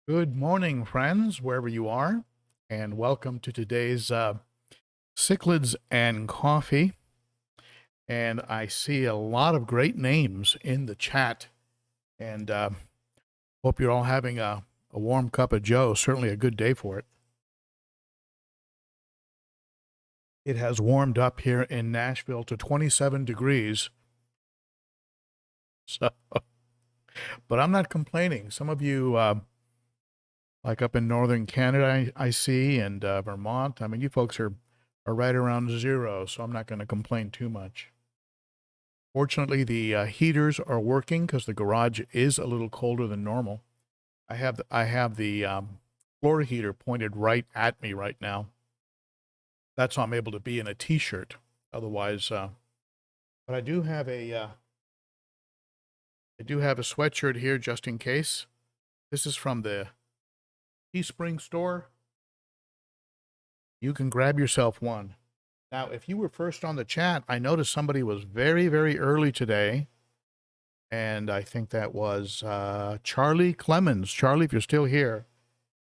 Good morning, friends, wherever you are, and welcome to today's Cichlids and Coffee. And I see a lot of great names in the chat, and hope you're all having a warm cup of joe. Certainly a good day for it. It has warmed up here in Nashville to 27 degrees. So, but I'm not complaining. Some of you, like up in northern Canada, I see, and Vermont. I mean, you folks are right around zero, so I'm not going to complain too much. Fortunately, the heaters are working because the garage is a little colder than normal. I have the floor heater pointed right at me right now. That's how I'm able to be in a t-shirt. Otherwise, but I do have a sweatshirt here just in case. This is from the Teespring store. You can grab yourself one. Now, if you were first on the chat, I noticed somebody was very, very early today. And I think that was Charlie Clemens. Charlie, if you're still here,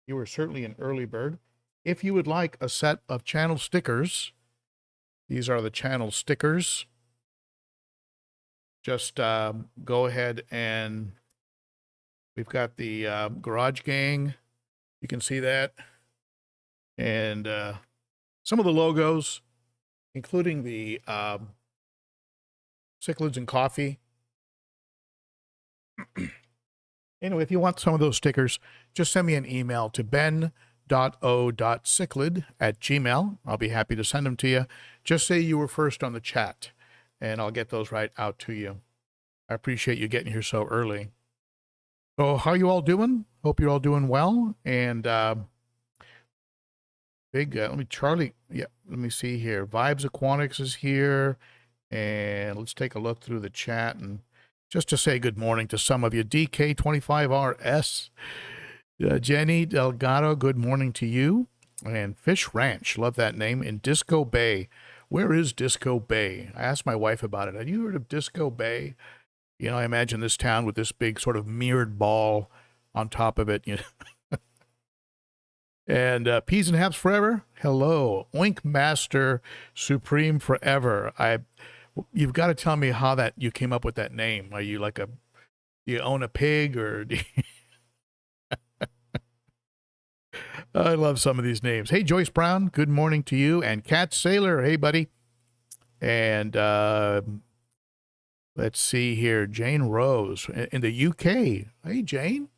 you were certainly an early bird. If you would like a set of channel stickers, these are the channel stickers. Just go ahead and we've got the Garage Gang. You can see that. And some of the logos, including the Cichlids and Coffee. Anyway, if you want some of those stickers, just send me an email to ben.o.cichlid@gmail.com. I'll be happy to send them to you. Just say you were first on the chat, and I'll get those right out to you. I appreciate you getting here so early. So how you all doing? Hope you're all doing well. And let me see here. Vibes Aquatics is here. And let's take a look through the chat and just to say good morning to some of you. DK25RS, Jenny Delgado, good morning to you. And Fish Ranch, love that name, in Disco Bay. Where is Disco Bay? I asked my wife about it. Have you heard of Disco Bay? You know, I imagine this town with this big sort of mirrored ball on top of it. You know. And Peas and Haps Forever, hello. Oink Master Supreme Forever. You've got to tell me how that you came up with that name. Are you like you own a pig or do you... I love some of these names. Hey, Joyce Brown, good morning to you. And Cat Sailor, hey, buddy. And let's see here. Jane Rose in the UK. Hey, Jane.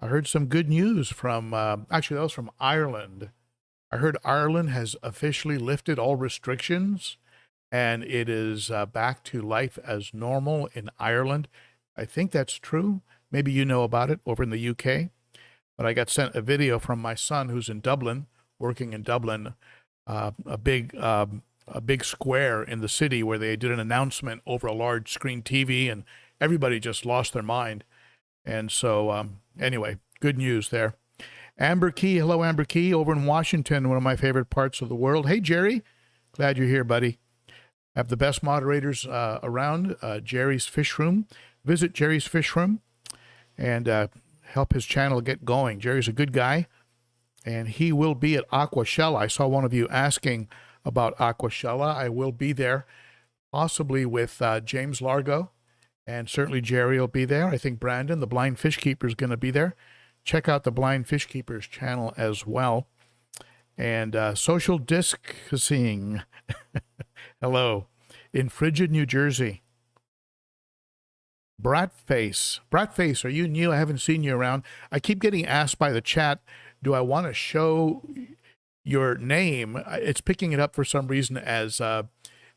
I heard some good news from, actually, that was from Ireland. I heard Ireland has officially lifted all restrictions and it is back to life as normal in Ireland. I think that's true. Maybe you know about it over in the UK. But I got sent a video from my son who's in Dublin, working in Dublin, a big square in the city where they did an announcement over a large screen TV, and everybody just lost their mind. And so, anyway, good news there. Amber Key, hello, Amber Key, over in Washington, one of my favorite parts of the world. Hey, Jerry, glad you're here, buddy. I have the best moderators around, Jerry's Fish Room. Visit Jerry's Fish Room and help his channel get going. Jerry's a good guy, and he will be at Aquashella. I saw one of you asking about Aquashella. I will be there, possibly with James Largo, and certainly Jerry will be there. I think Brandon, the Blind Fish Keeper, is going to be there. Check out the Blind Fish Keeper's channel as well. And Social Discussing, hello, in Frigid, New Jersey. Bratface, are you new? I haven't seen you around. I keep getting asked by the chat, do I want to show your name? It's picking it up for some reason as,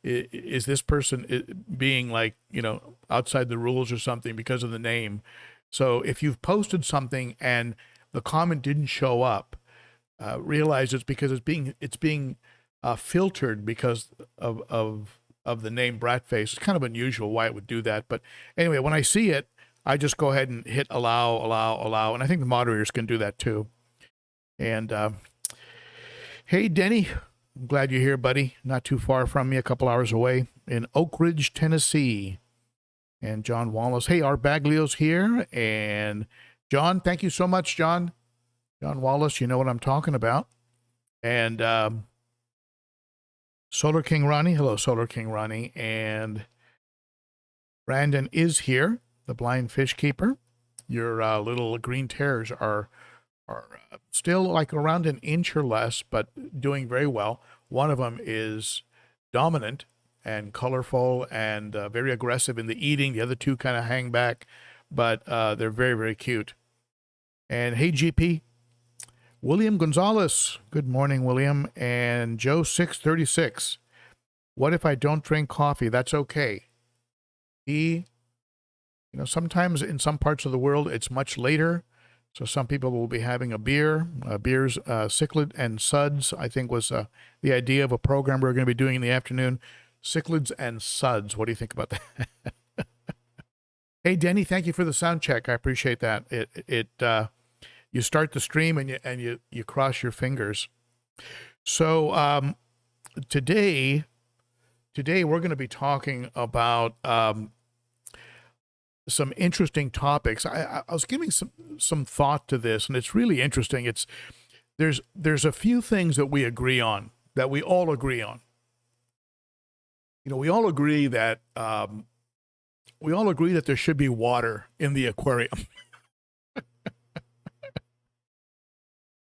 is this person being like, you know, outside the rules or something because of the name? So if you've posted something and the comment didn't show up, realize it's because it's being filtered because of the name Bratface. It's kind of unusual why it would do that. But anyway, when I see it, I just go ahead and hit allow. And I think the moderators can do that too. And hey, Denny, I'm glad you're here, buddy. Not too far from me, a couple hours away in Oak Ridge, Tennessee. And John Wallace, hey, Art Baglio's here. And John, thank you so much, John. John Wallace, you know what I'm talking about. And Solar King Ronnie, hello, Solar King Ronnie. And Brandon is here, the blind fish keeper. Your little green terrors are still like around an inch or less, but doing very well. One of them is dominant and colorful and very aggressive in the eating. The other two kind of hang back, but they're very, very cute. And hey, GP, William Gonzalez. Good morning, William. And Joe 636. What if I don't drink coffee? That's okay. Sometimes in some parts of the world, it's much later. So some people will be having a beer. Beers, Cichlid and Suds, I think was the idea of a program we're going to be doing in the afternoon. Cichlids and Suds. What do you think about that? Hey, Denny, thank you for the sound check. I appreciate that. You start the stream and you cross your fingers. So today we're going to be talking about some interesting topics. I was giving some thought to this, and it's really interesting. There's a few things that we agree on, that we all agree on. We all agree that there should be water in the aquarium.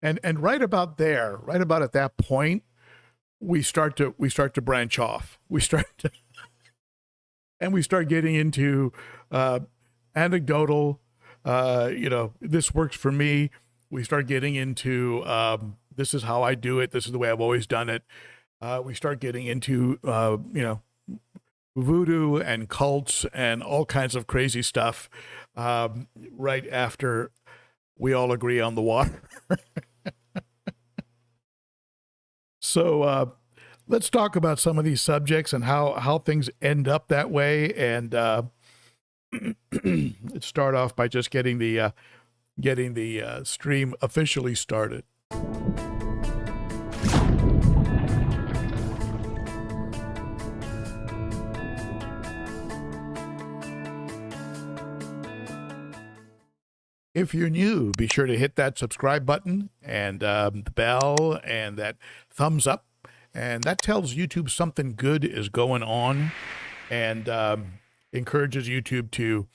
and right about at that point, we start to branch off. We start getting into anecdotal, this works for me. We start getting into this is how I do it. This is the way I've always done it. We start getting into voodoo and cults and all kinds of crazy stuff right after we all agree on the water. So let's talk about some of these subjects and how things end up that way. And let's start off by just getting the stream officially started. If you're new, be sure to hit that subscribe button and the bell and that thumbs up. And that tells YouTube something good is going on and encourages YouTube to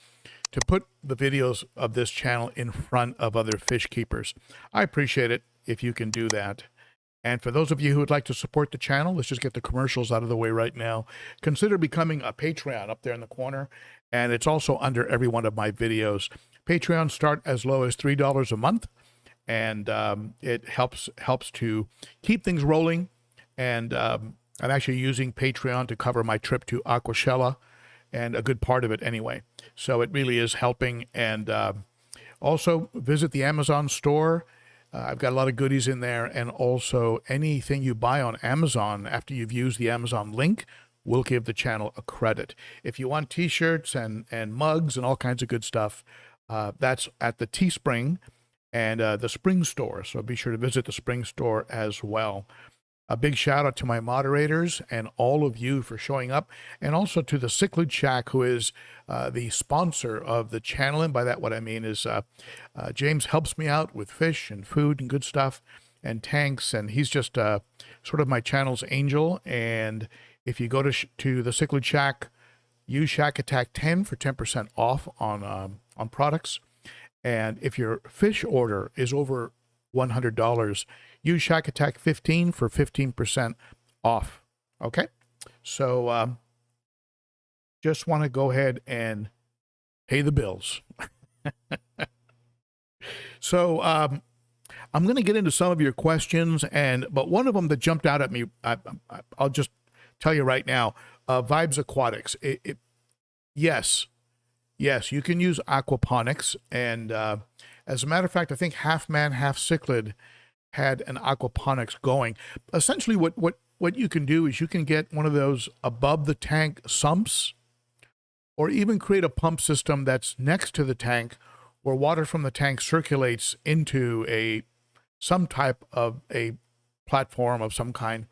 put the videos of this channel in front of other fish keepers. I appreciate it if you can do that. And for those of you who would like to support the channel, let's just get the commercials out of the way right now. Consider becoming a Patreon up there in the corner. And it's also under every one of my videos. Patreon start as low as $3 a month. And it helps to keep things rolling. And I'm actually using Patreon to cover my trip to Aquashella, and a good part of it anyway. So it really is helping. And also visit the Amazon store. I've got a lot of goodies in there. And also anything you buy on Amazon after you've used the Amazon link will give the channel a credit. If you want t-shirts and mugs and all kinds of good stuff, that's at the Teespring and the Spring store. So be sure to visit the Spring store as well. A big shout out to my moderators and all of you for showing up, and also to the Cichlid Shack, who is the sponsor of the channel. And by that, what I mean is James helps me out with fish and food and good stuff and tanks, and he's just sort of my channel's angel. And if you go to the Cichlid Shack, use Shack Attack 10 for 10% off on products. And if your fish order is over $100, use Shack Attack 15 for 15% off. Okay? So just want to go ahead and pay the bills. So I'm going to get into some of your questions, but one of them that jumped out at me, I'll just tell you right now, Vibes Aquatics. Yes, you can use aquaponics, and as a matter of fact, I think Half Man, Half Cichlid had an aquaponics going. Essentially, what you can do is you can get one of those above the tank sumps, or even create a pump system that's next to the tank, where water from the tank circulates into some type of a platform of some kind.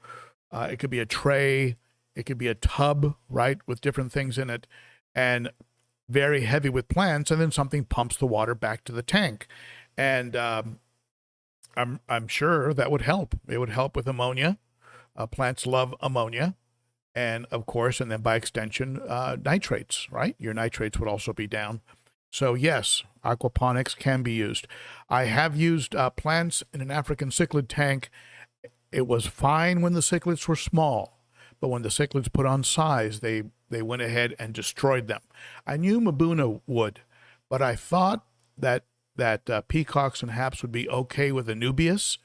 It could be a tray, it could be a tub, right, with different things in it. And very heavy with plants, and then something pumps the water back to the tank. And I'm sure that would help. It would help with ammonia. Plants love ammonia, and of course, and then by extension, nitrates. Right, your nitrates would also be down. So yes, aquaponics can be used. I have used plants in an African cichlid tank. It was fine when the cichlids were small, but when the cichlids put on size, they went ahead and destroyed them. I knew Mabuna would, but I thought that peacocks and haps would be okay with Anubias.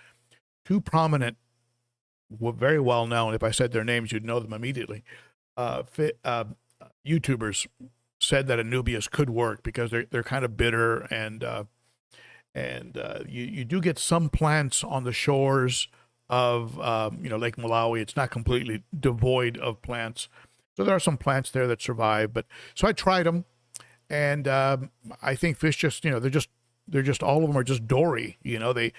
Two prominent, very well known, if I said their names, you'd know them immediately, YouTubers said that Anubias could work because they're kind of bitter, and you do get some plants on the shores of Lake Malawi. It's not completely devoid of plants, so there are some plants there that survive. But so I tried them, and I think fish just they're just all of them are just dory. They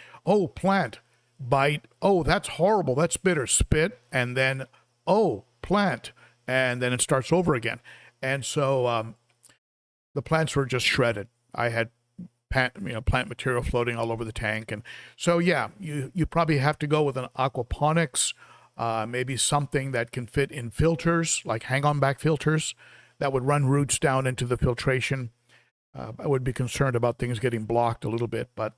plant, bite, that's horrible, that's bitter, spit, and then plant, and then it starts over again. And so the plants were just shredded. I had plant material floating all over the tank. And so, yeah, you probably have to go with an aquaponics, maybe something that can fit in filters, like hang-on back filters that would run roots down into the filtration. I would be concerned about things getting blocked a little bit. But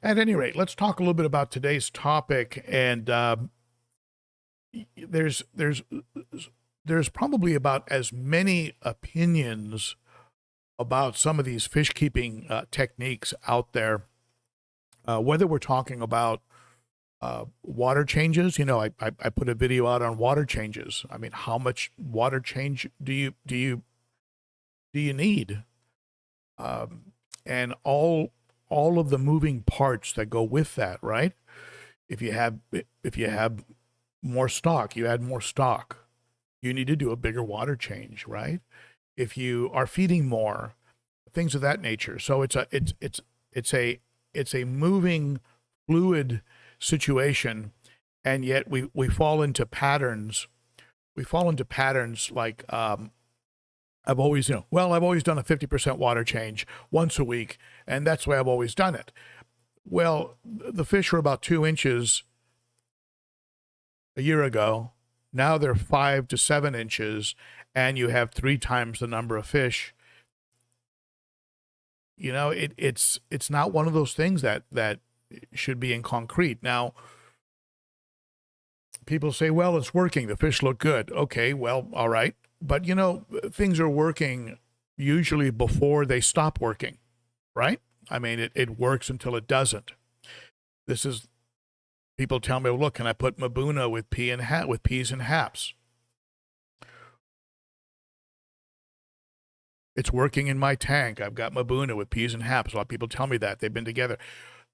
at any rate, let's talk a little bit about today's topic. And there's probably about as many opinions about some of these fish keeping techniques out there, whether we're talking about water changes. I put a video out on water changes. I mean, how much water change do you need? And all of the moving parts that go with that, right? If you have more stock, you add more stock. You need to do a bigger water change, right? If you are feeding more, things of that nature. So it's a moving, fluid situation, and yet we fall into patterns. We fall into patterns like I've always done a 50% water change once a week, and that's the way I've always done it. Well, the fish were about 2 inches a year ago. Now they're 5 to 7 inches, and you have 3 times the number of fish. It's not one of those things that should be in concrete. Now, people say, well, it's working. The fish look good. Okay, well, all right. But, things are working usually before they stop working, right? I mean, it works until it doesn't. People tell me, well, look, can I put Mabuna with peas and haps? It's working in my tank. I've got Mabuna with peas and haps. A lot of people tell me that. They've been together.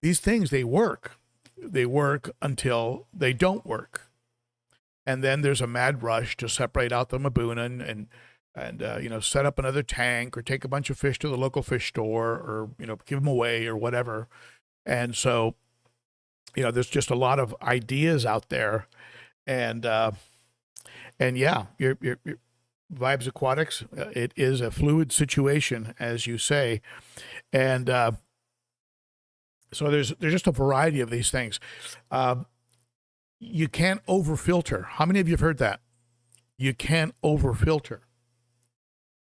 These things, they work. They work until they don't work. And then there's a mad rush to separate out the Mabuna and set up another tank or take a bunch of fish to the local fish store or, give them away or whatever. And so, there's just a lot of ideas out there. And yeah, your Vibes Aquatics, it is a fluid situation, as you say. And so there's just a variety of these things. You can't overfilter. How many of you have heard that? You can't overfilter.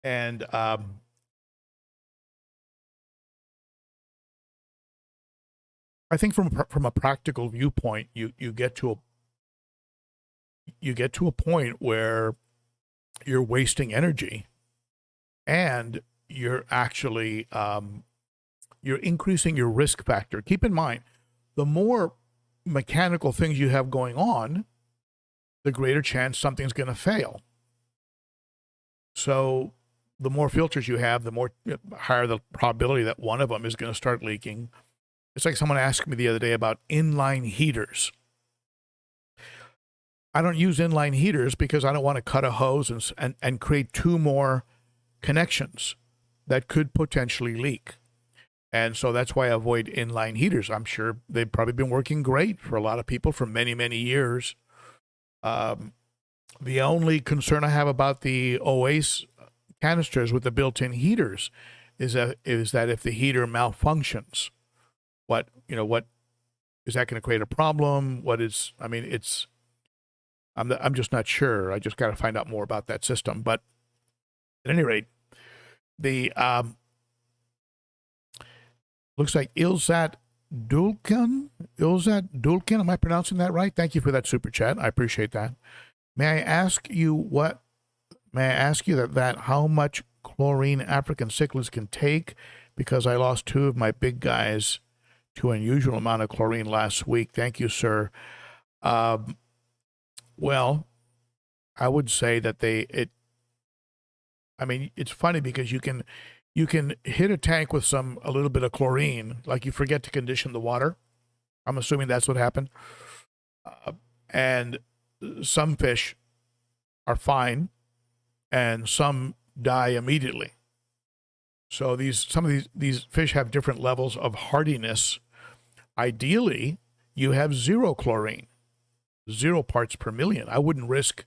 And I think from a practical viewpoint, you get to a point where you're wasting energy, and you're actually you're increasing your risk factor. Keep in mind, the more mechanical things you have going on, the greater chance something's going to fail. So the more filters you have, the more higher the probability that one of them is going to start leaking. It's like someone asked me the other day about inline heaters. I don't use inline heaters because I don't want to cut a hose and create 2 more connections that could potentially leak. And so that's why I avoid inline heaters. I'm sure they've probably been working great for a lot of people for many, many years. The only concern I have about the OACE canisters with the built-in heaters is that if the heater malfunctions, what is that going to create a problem? I'm just not sure. I just got to find out more about that system. But at any rate, the looks like Ilzat Dulkin. Am I pronouncing that right? Thank you for that super chat. I appreciate that. May I ask you that how much chlorine African cichlids can take? Because I lost 2 of my big guys to an unusual amount of chlorine last week. Thank you, sir. Well, I would say that it's funny because you can hit a tank with a little bit of chlorine, like you forget to condition the water. I'm assuming that's what happened. And some fish are fine and some die immediately. So some of these fish have different levels of hardiness. Ideally, you have 0 chlorine, 0 parts per million. I wouldn't risk,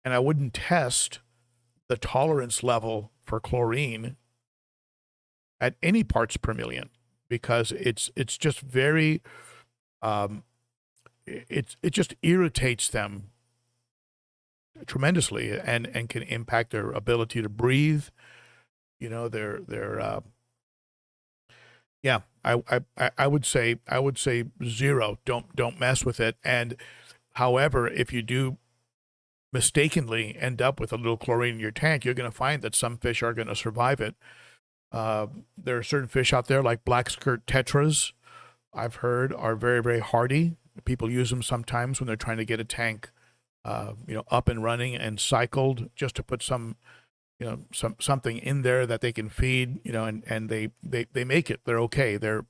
and I wouldn't test the tolerance level for chlorine at any parts per million, because it's just very, it just irritates them tremendously and can impact their ability to breathe. I would say 0. Don't mess with it. And however, if you do mistakenly end up with a little chlorine in your tank, you're going to find that some fish are going to survive it. There are certain fish out there like black skirt tetras, I've heard, are very, very hardy. People use them sometimes when they're trying to get a tank, up and running and cycled, just to put something in there that they can feed, and they make it. They're okay. They'll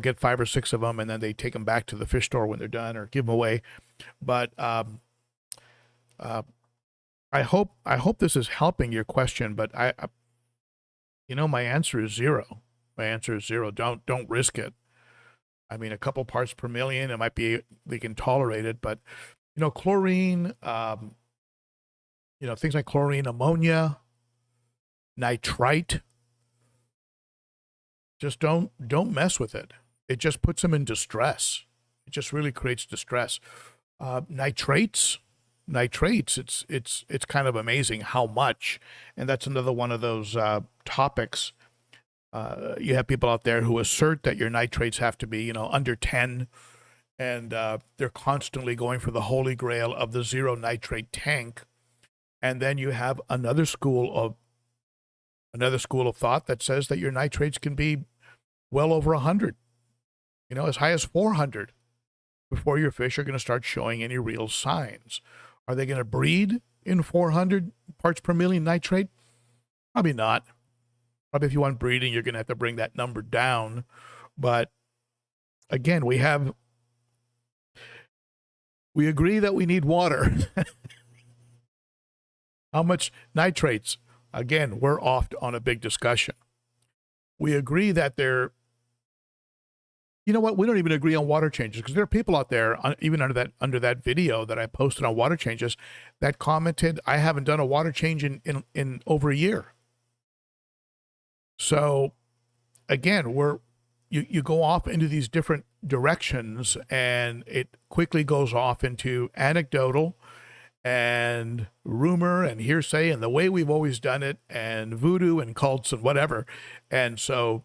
get 5 or 6 of them, and then they take them back to the fish store when they're done, or give them away. But I hope this is helping your question. But my answer is 0. My answer is 0. Don't risk it. I mean, a couple parts per million, it might be, they can tolerate it, but chlorine, things like chlorine, ammonia, nitrite, just don't mess with it. It just puts them in distress. It just really creates distress. Nitrates, it's kind of amazing how much, and that's another one of those topics. You have people out there who assert that your nitrates have to be, under 10, and they're constantly going for the holy grail of the 0 nitrate tank. And then you have another school of thought that says that your nitrates can be well over 100, as high as 400, before your fish are going to start showing any real signs. Are they going to breed in 400 parts per million nitrate? Probably not. Probably if you want breeding, you're going to have to bring that number down. But again, we agree that we need water. How much nitrates? Again, we're off on a big discussion. We agree that we don't even agree on water changes, because there are people out there, even under that video that I posted on water changes, that commented, I haven't done a water change in over a year. So again, you go off into these different directions, and it quickly goes off into anecdotal and rumor and hearsay and the way we've always done it, and voodoo and cults and whatever. And so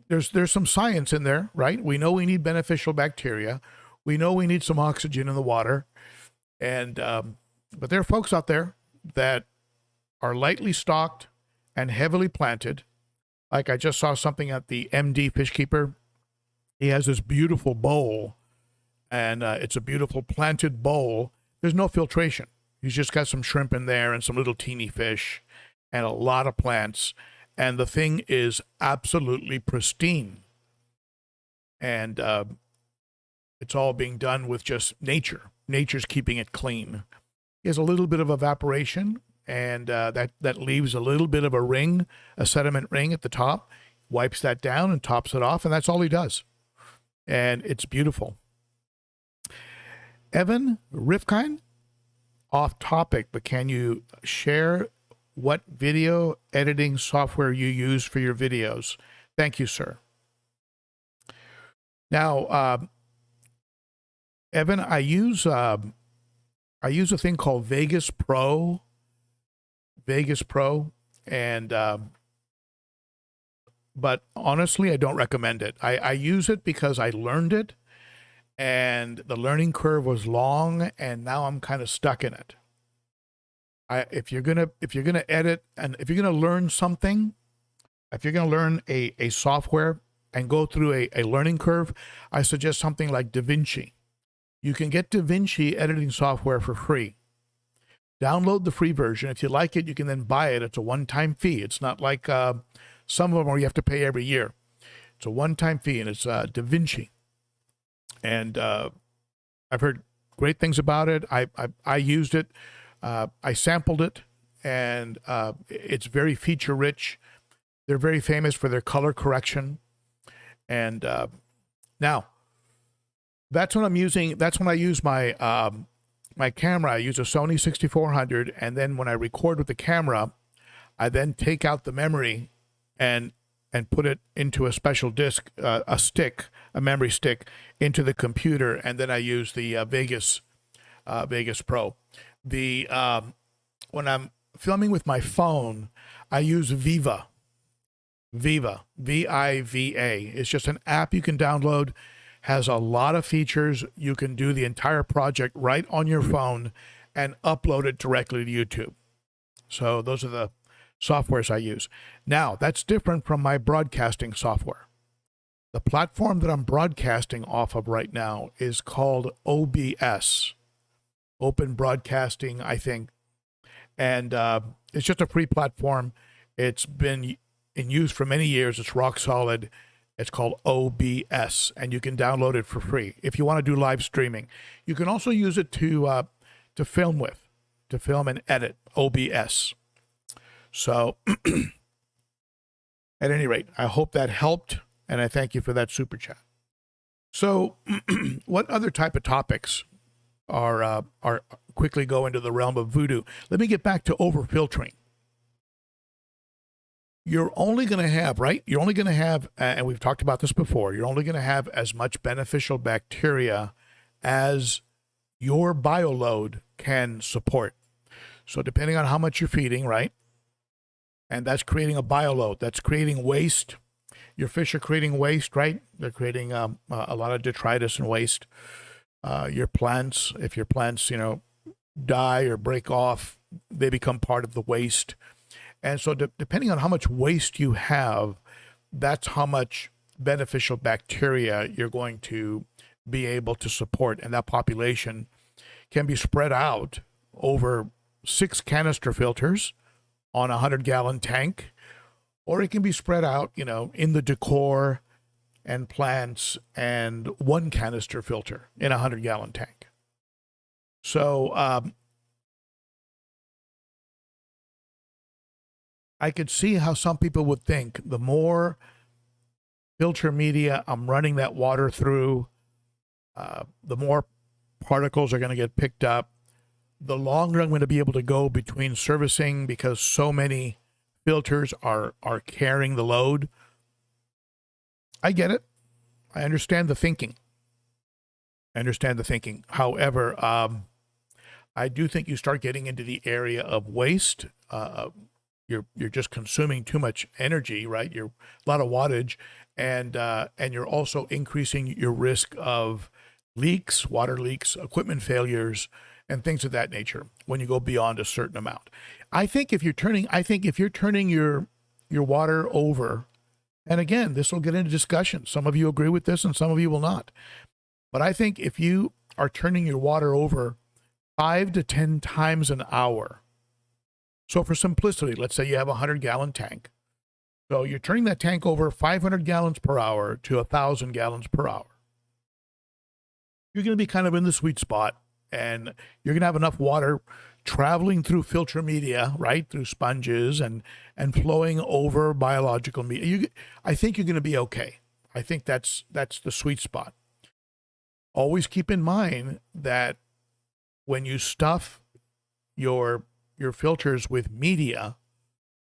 there's some science in there, right? We know we need beneficial bacteria. We know we need some oxygen in the water. And but there are folks out there that are lightly stocked and heavily planted. Like I just saw something at the MD Fish Keeper. He has this beautiful bowl, and it's a beautiful planted bowl. There's no filtration. He's just got some shrimp in there and some little teeny fish and a lot of plants. And the thing is absolutely pristine. And it's all being done with just nature. Nature's keeping it clean. He has a little bit of evaporation, and that leaves a little bit of a ring, a sediment ring at the top, wipes that down and tops it off, and that's all he does. And it's beautiful. Evan Rifkind, off topic, but can you share what video editing software you use for your videos? Thank you, sir. Now, Evan, I use a thing called Vegas Pro, and but honestly, I don't recommend it. I use it because I learned it, and the learning curve was long, and now I'm kind of stuck in it. If you're gonna edit, and if you're gonna learn something, if you're gonna learn a software and go through a learning curve, I suggest something like DaVinci. You can get DaVinci editing software for free. Download the free version. If you like it, you can then buy it. It's a one-time fee. It's not like some of them where you have to pay every year. It's a one-time fee, and it's DaVinci. And I've heard great things about it. I used it. I sampled it, and it's very feature-rich. They're very famous for their color correction. And now, that's when I'm using. That's when I use my my camera. I use a Sony 6400, and then when I record with the camera, I then take out the memory and put it into a special disc, a memory stick, into the computer, and then I use the Vegas Pro. When I'm filming with my phone, I use Viva, V-I-V-A. It's just an app you can download. Has a lot of features. You can do the entire project right on your phone and upload it directly to YouTube. So those are the softwares I use. Now, that's different from my broadcasting software. The platform that I'm broadcasting off of right now is called OBS, Open Broadcasting, I think. And it's just a free platform. It's been in use for many years. It's rock solid. It's called OBS, and you can download it for free if you want to do live streaming. You can also use it to film with, to film and edit, OBS. So, at any rate, I hope that helped, and I thank you for that super chat. So, what other type of topics are quickly go into the realm of voodoo? Let me get back to overfiltering. You're only going to have, right? You're only going to have, and we've talked about this before, you're only going to have as much beneficial bacteria as your bioload can support. So depending on how much you're feeding, right? And that's creating a bioload. That's creating waste. Your fish are creating waste, right? They're creating a lot of detritus and waste. Your plants, if your plants, die or break off, they become part of the waste. And so depending on how much waste you have, that's how much beneficial bacteria you're going to be able to support. And that population can be spread out over 6 canister filters on a 100-gallon tank, or it can be spread out, in the decor and plants and 1 canister filter in a 100-gallon tank. So, I could see how some people would think the more filter media I'm running that water through, the more particles are going to get picked up, the longer I'm going to be able to go between servicing because so many filters are carrying the load. I get it. I understand the thinking. However, I do think you start getting into the area of waste. You're just consuming too much energy, right? You're a lot of wattage, and you're also increasing your risk of leaks, water leaks, equipment failures, and things of that nature when you go beyond a certain amount. I think if you're turning your water over, and again, this will get into discussion. Some of you agree with this, and some of you will not. But I think if you are turning your water over 5 to 10 times an hour. So for simplicity, let's say you have a 100-gallon tank. So you're turning that tank over 500 gallons per hour to 1,000 gallons per hour. You're going to be kind of in the sweet spot, and you're going to have enough water traveling through filter media, right, through sponges and flowing over biological media. I think you're going to be okay. I think that's the sweet spot. Always keep in mind that when you stuff your filters with media,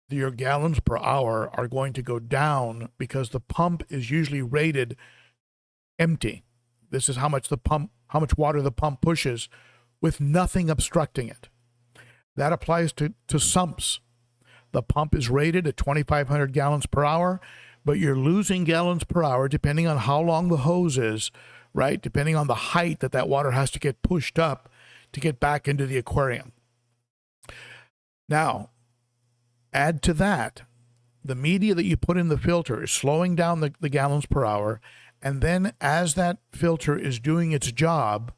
your gallons per hour are going to go down because the pump is usually rated empty. This is how much water the pump pushes with nothing obstructing it. That applies to sumps. The pump is rated at 2,500 gallons per hour, but you're losing gallons per hour depending on how long the hose is, right? Depending on the height that water has to get pushed up to get back into the aquarium. Now, add to that, the media that you put in the filter is slowing down the gallons per hour, and then as that filter is doing its job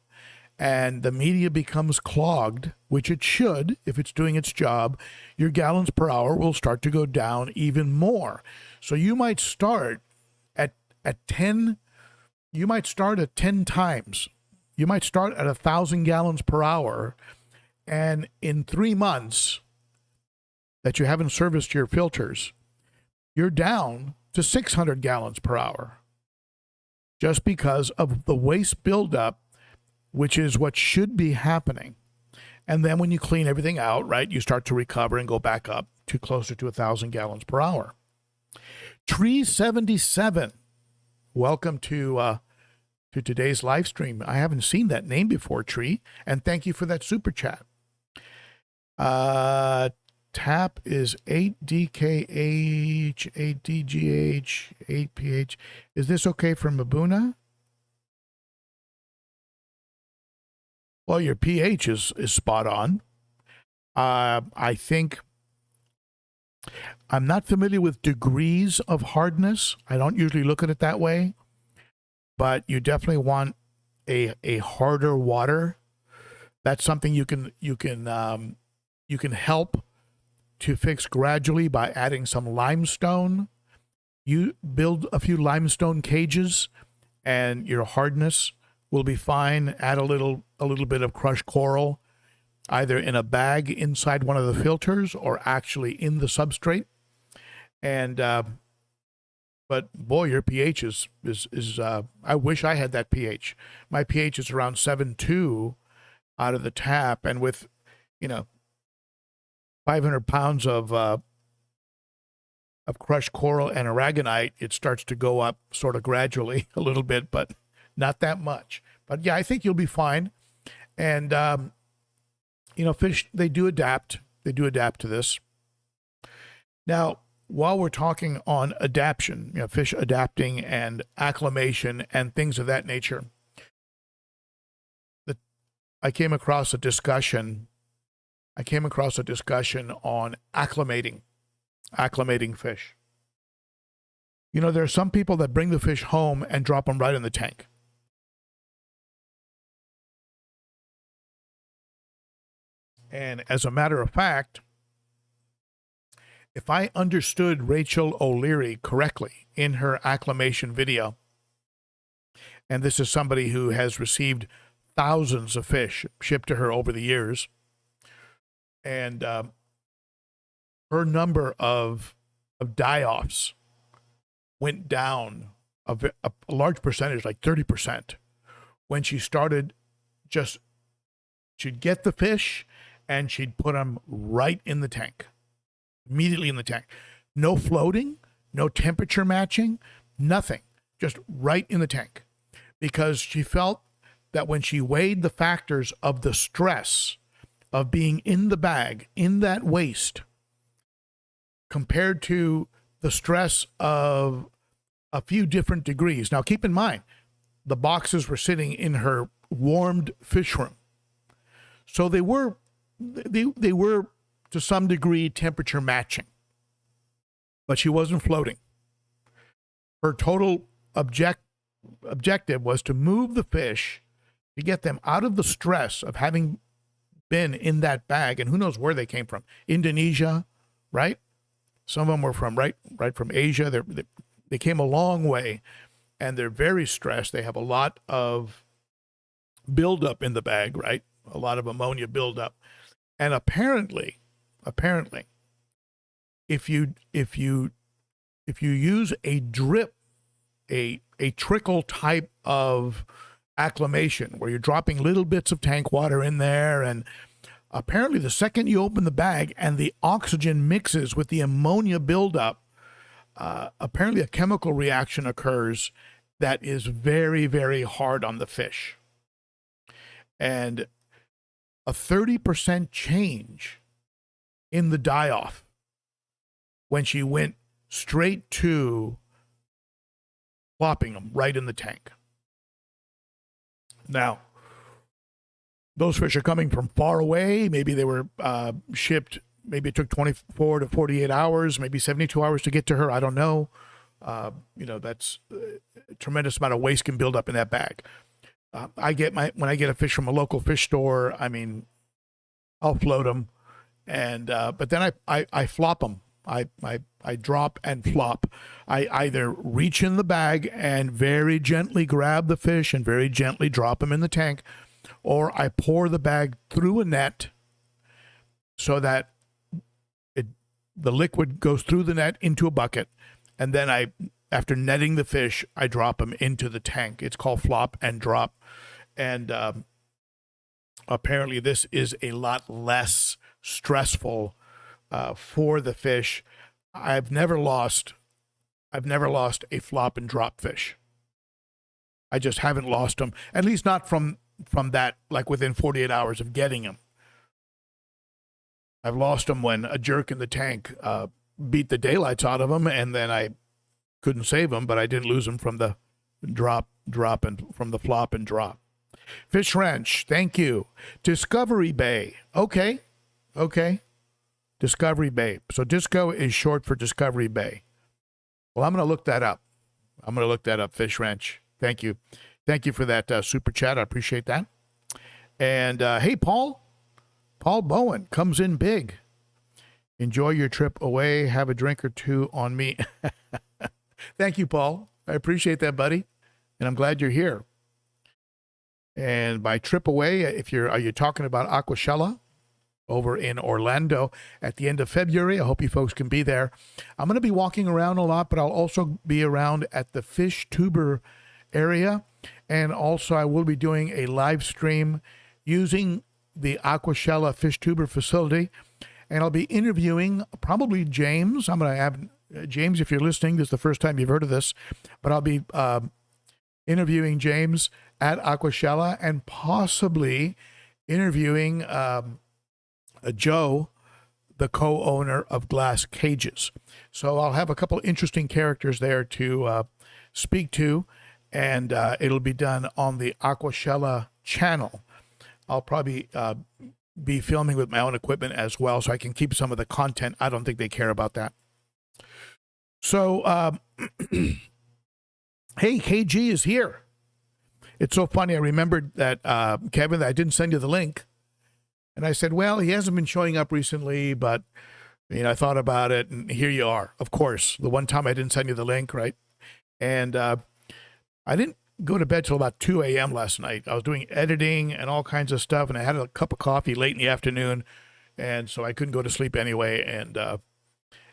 and the media becomes clogged, which it should if it's doing its job, your gallons per hour will start to go down even more. So you might start at 10, you might start at 10 times. You might start at 1,000 gallons per hour, and in 3 months that you haven't serviced your filters, you're down to 600 gallons per hour just because of the waste buildup, which is what should be happening. And then when you clean everything out, right, you start to recover and go back up to closer to 1,000 gallons per hour. Tree 77, welcome to today's live stream. I haven't seen that name before, Tree, and thank you for that super chat. Tap is 8DKH, 8DGH, 8PH. Is this okay for Mabuna? Well, your pH is spot on. I think I'm not familiar with degrees of hardness. I don't usually look at it that way, but you definitely want a harder water. That's something you can help to fix gradually by adding some limestone. You build a few limestone cages and your hardness will be fine. Add a little bit of crushed coral, either in a bag inside one of the filters or actually in the substrate. And but boy, your pH is I wish I had that pH. My pH is around 7.2 out of the tap, and with 500 pounds of crushed coral and aragonite, it starts to go up sort of gradually a little bit, but not that much. But yeah, I think you'll be fine. And, fish, they do adapt. They do adapt to this. Now, while we're talking on adaptation, fish adapting and acclimation and things of that nature, I came across a discussion on acclimating fish. There are some people that bring the fish home and drop them right in the tank. And as a matter of fact, if I understood Rachel O'Leary correctly in her acclimation video, and this is somebody who has received thousands of fish shipped to her over the years, and her number of die-offs went down a large percentage, like 30%, when she started she'd get the fish and she'd put them right in the tank, immediately in the tank. No floating, no temperature matching, nothing, just right in the tank. Because she felt that when she weighed the factors of the stress of being in the bag, in that waste, compared to the stress of a few different degrees. Now, keep in mind, the boxes were sitting in her warmed fish room. So they were to some degree temperature matching, but she wasn't floating. Her total objective was to move the fish to get them out of the stress of having been in that bag, and who knows where they came from. Indonesia, right? Some of them were from right from Asia. They came a long way, and they're very stressed. They have a lot of buildup in the bag, right? A lot of ammonia buildup. And apparently, if you use a drip, a trickle type of acclimation where you're dropping little bits of tank water in there and Apparently, the second you open the bag and the oxygen mixes with the ammonia buildup, apparently a chemical reaction occurs that is very, very hard on the fish. And a 30% change in the die-off when she went straight to plopping them right in the tank. Now, those fish are coming from far away. Maybe they were shipped, maybe it took 24 to 48 hours, maybe 72 hours to get to her. I don't know. That's a tremendous amount of waste can build up in that bag. When I get a fish from a local fish store, I mean, I'll float them, and but then I flop them. I drop and flop. I either reach in the bag and very gently grab the fish and very gently drop them in the tank, or I pour the bag through a net so that the liquid goes through the net into a bucket, and then after netting the fish, I drop them into the tank. It's called flop and drop, and apparently this is a lot less stressful for the fish. I've never lost a flop and drop fish. I just haven't lost them, at least not from that, like within 48 hours of getting them. I've lost them when a jerk in the tank beat the daylights out of them, and then I couldn't save them, but I didn't lose them from the drop, and from the flop and drop. Fish Wrench, thank you. Discovery Bay. Okay. Discovery Bay. So Disco is short for Discovery Bay. Well, I'm going to look that up. Fish Wrench. Thank you. Thank you for that super chat. I appreciate that. And hey, Paul Bowen comes in big. Enjoy your trip away. Have a drink or two on me. Thank you, Paul. I appreciate that, buddy. And I'm glad you're here. And by trip away, are you talking about Aquashella over in Orlando at the end of February? I hope you folks can be there. I'm going to be walking around a lot, but I'll also be around at the fish tuber area. And also I will be doing a live stream using the Aquashella fish tuber facility. And I'll be interviewing probably James. I'm going to have James, if you're listening, this is the first time you've heard of this, but I'll be interviewing James at Aquashella and possibly interviewing Joe, the co-owner of Glass Cages. So I'll have a couple interesting characters there to speak to, and it'll be done on the Aquashella channel. I'll probably be filming with my own equipment as well, so I can keep some of the content. I don't think they care about that. So, hey, KG is here. It's so funny. I remembered that, Kevin, that I didn't send you the link. And I said, well, he hasn't been showing up recently, but, I thought about it, and here you are. Of course, the one time I didn't send you the link, right? And I didn't go to bed till about 2 a.m. last night. I was doing editing and all kinds of stuff, and I had a cup of coffee late in the afternoon, and so I couldn't go to sleep anyway. And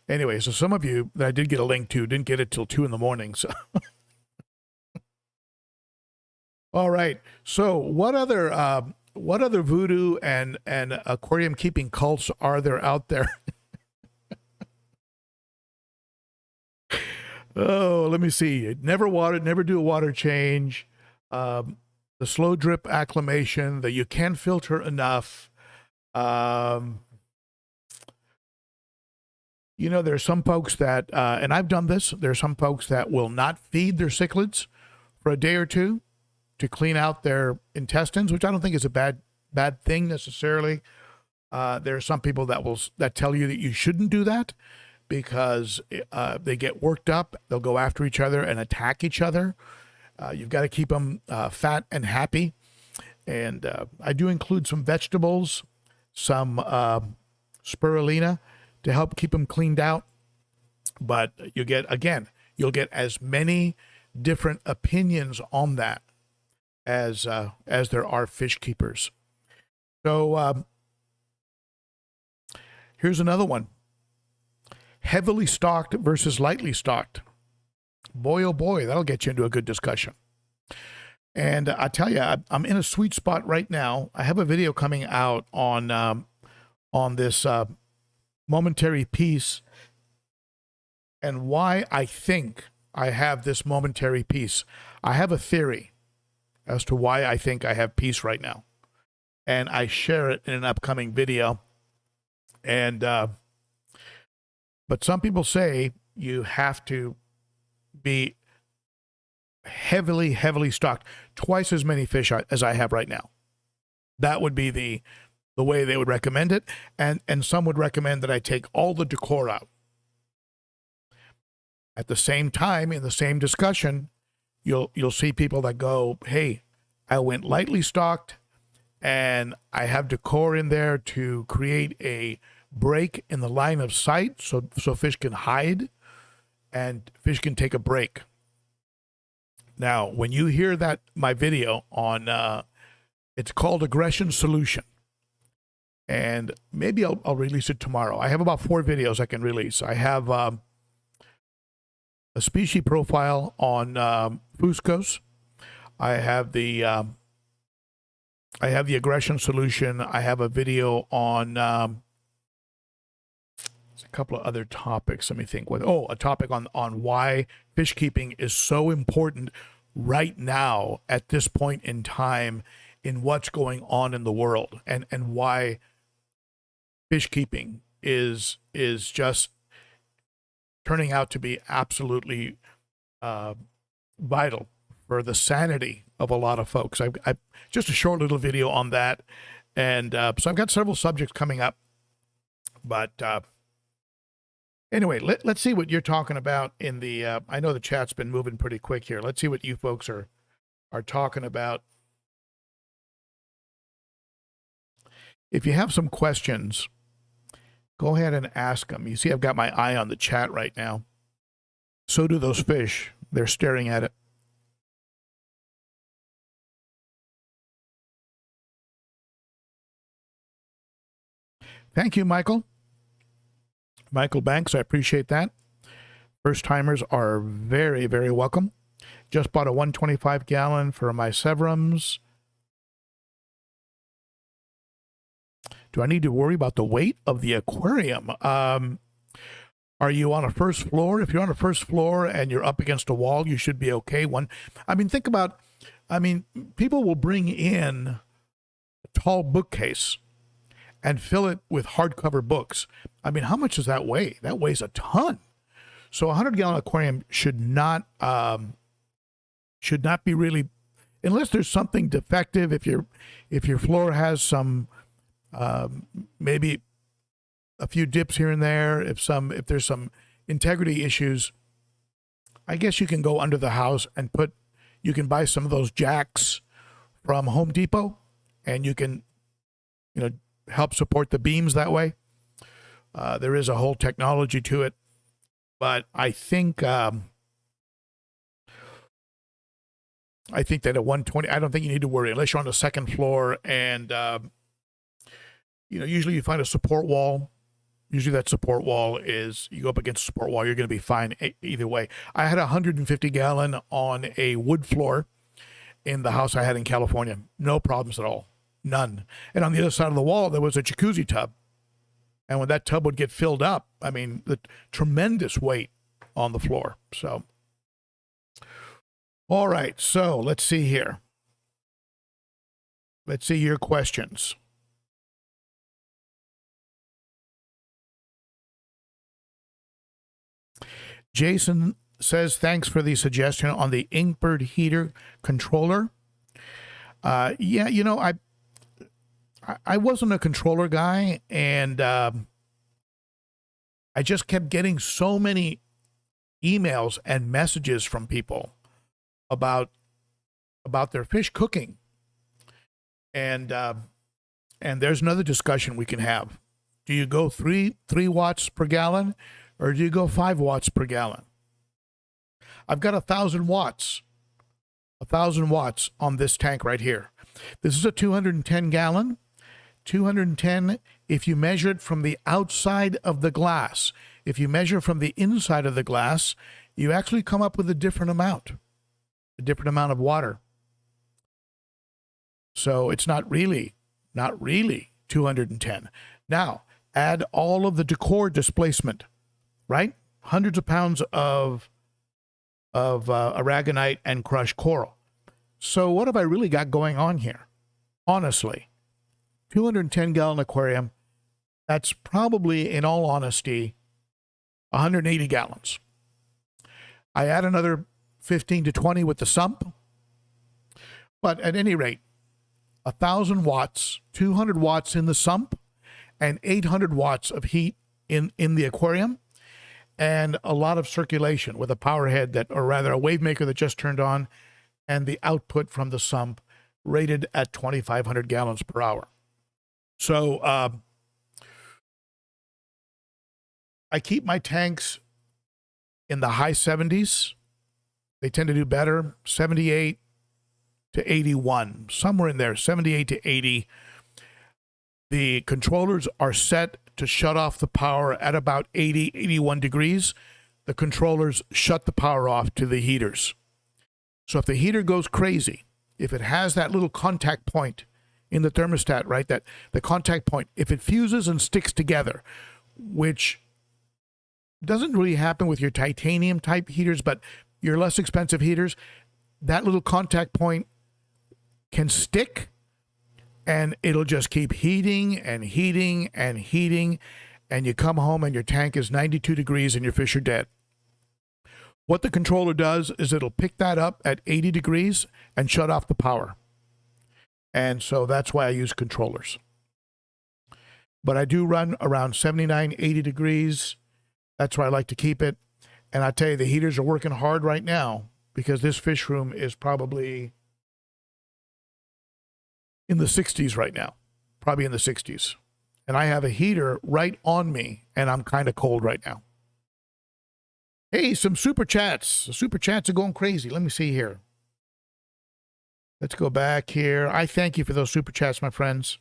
anyway, so some of you that I did get a link to didn't get it till 2 in the morning. So, all right. So what other voodoo and aquarium keeping cults are there out there? Oh, let me see. Never do a water change. The slow drip acclimation, that you can filter enough. There's some folks that, and I've done this, there's some folks that will not feed their cichlids for a day or two to clean out their intestines, which I don't think is a bad thing necessarily. There are some people that tell you that you shouldn't do that because they get worked up. They'll go after each other and attack each other. You've got to keep them fat and happy. And I do include some vegetables, some spirulina to help keep them cleaned out. But you'll get as many different opinions on that as there are fish keepers. So here's another one. Heavily stocked versus lightly stocked. Boy, oh boy, that'll get you into a good discussion. And I tell you, I'm in a sweet spot right now. I have a video coming out on on this momentary peace and why I think I have this momentary peace. I have a theory as to why I think I have peace right now, and I share it in an upcoming video. And but some people say you have to be heavily stocked, twice as many fish as I have right now. That would be the way they would recommend it, and some would recommend that I take all the decor out. At the same time, in the same discussion, you'll see people that go, hey, I went lightly stocked and I have decor in there to create a break in the line of sight so fish can hide and fish can take a break. Now, when you hear that, my video on, it's called Aggression Solution. And maybe I'll release it tomorrow. I have about 4 videos I can release. I have a species profile on Fuscos. I have the aggression solution. I have a video on there's a couple of other topics. Let me think. A topic on why fish keeping is so important right now at this point in time in what's going on in the world, and why fish keeping is just turning out to be absolutely vital for the sanity of a lot of folks. I've just a short little video on that, and so I've got several subjects coming up. But anyway, let's see what you're talking about in the. I know the chat's been moving pretty quick here. Let's see what you folks are talking about. If you have some questions, go ahead and ask them. You see, I've got my eye on the chat right now. So do those fish. They're staring at it. Thank you, Michael. Michael Banks, I appreciate that. First timers are very, very welcome. Just bought a 125 gallon for my Severums. Do I need to worry about the weight of the aquarium? Are you on a first floor? If you're on a first floor and you're up against a wall, you should be okay. Think about, people will bring in a tall bookcase and fill it with hardcover books. How much does that weigh? That weighs a ton. So a 100-gallon aquarium should not be really, unless there's something defective. If your floor has some, maybe a few dips here and there, if there's some integrity issues, I guess you can go under the house and you can buy some of those jacks from Home Depot, and you can, help support the beams that way. There is a whole technology to it, but I think that at 120, I don't think you need to worry unless you're on the second floor and, usually you find a support wall. Usually that support wall is, you go up against a support wall, you're going to be fine either way. I had a 150-gallon on a wood floor in the house I had in California. No problems at all. None. And on the other side of the wall, there was a jacuzzi tub. And when that tub would get filled up, the tremendous weight on the floor. So, all right. So let's see here. Let's see your questions. Jason says, thanks for the suggestion on the Inkbird heater controller. I wasn't a controller guy, and I just kept getting so many emails and messages from people about their fish cooking. And there's another discussion we can have. Do you go 3 watts per gallon, or do you go 5 watts per gallon? I've got 1,000 watts. 1,000 watts on this tank right here. This is a 210 gallon. 210, if you measure it from the outside of the glass. If you measure from the inside of the glass, you actually come up with a different amount of water. So it's not really 210. Now, add all of the decor displacement, right? Hundreds of pounds of aragonite and crushed coral. So what have I really got going on here? Honestly, 210-gallon aquarium, that's probably, in all honesty, 180 gallons. I add another 15 to 20 with the sump. But at any rate, 1,000 watts, 200 watts in the sump, and 800 watts of heat in the aquarium, and a lot of circulation with a power head that, or rather a wave maker that just turned on, and the output from the sump rated at 2,500 gallons per hour. So I keep my tanks in the high 70s. They tend to do better, 78 to 81, somewhere in there, 78 to 80. The controllers are set to shut off the power at about 80, 81 degrees. The controllers shut the power off to the heaters. So if the heater goes crazy, if it has that little contact point in the thermostat, right, that the contact point, if it fuses and sticks together, which doesn't really happen with your titanium type heaters, but your less expensive heaters, that little contact point can stick, and it'll just keep heating and heating and heating, and you come home and your tank is 92 degrees and your fish are dead. What the controller does is it'll pick that up at 80 degrees and shut off the power. And so that's why I use controllers. But I do run around 79, 80 degrees. That's where I like to keep it. And I tell you, the heaters are working hard right now because this fish room is probably in the 60s right now, probably in the 60s. And I have a heater right on me, and I'm kind of cold right now. Hey, some super chats. The super chats are going crazy. Let me see here. Let's go back here. I thank you for those super chats, my friends.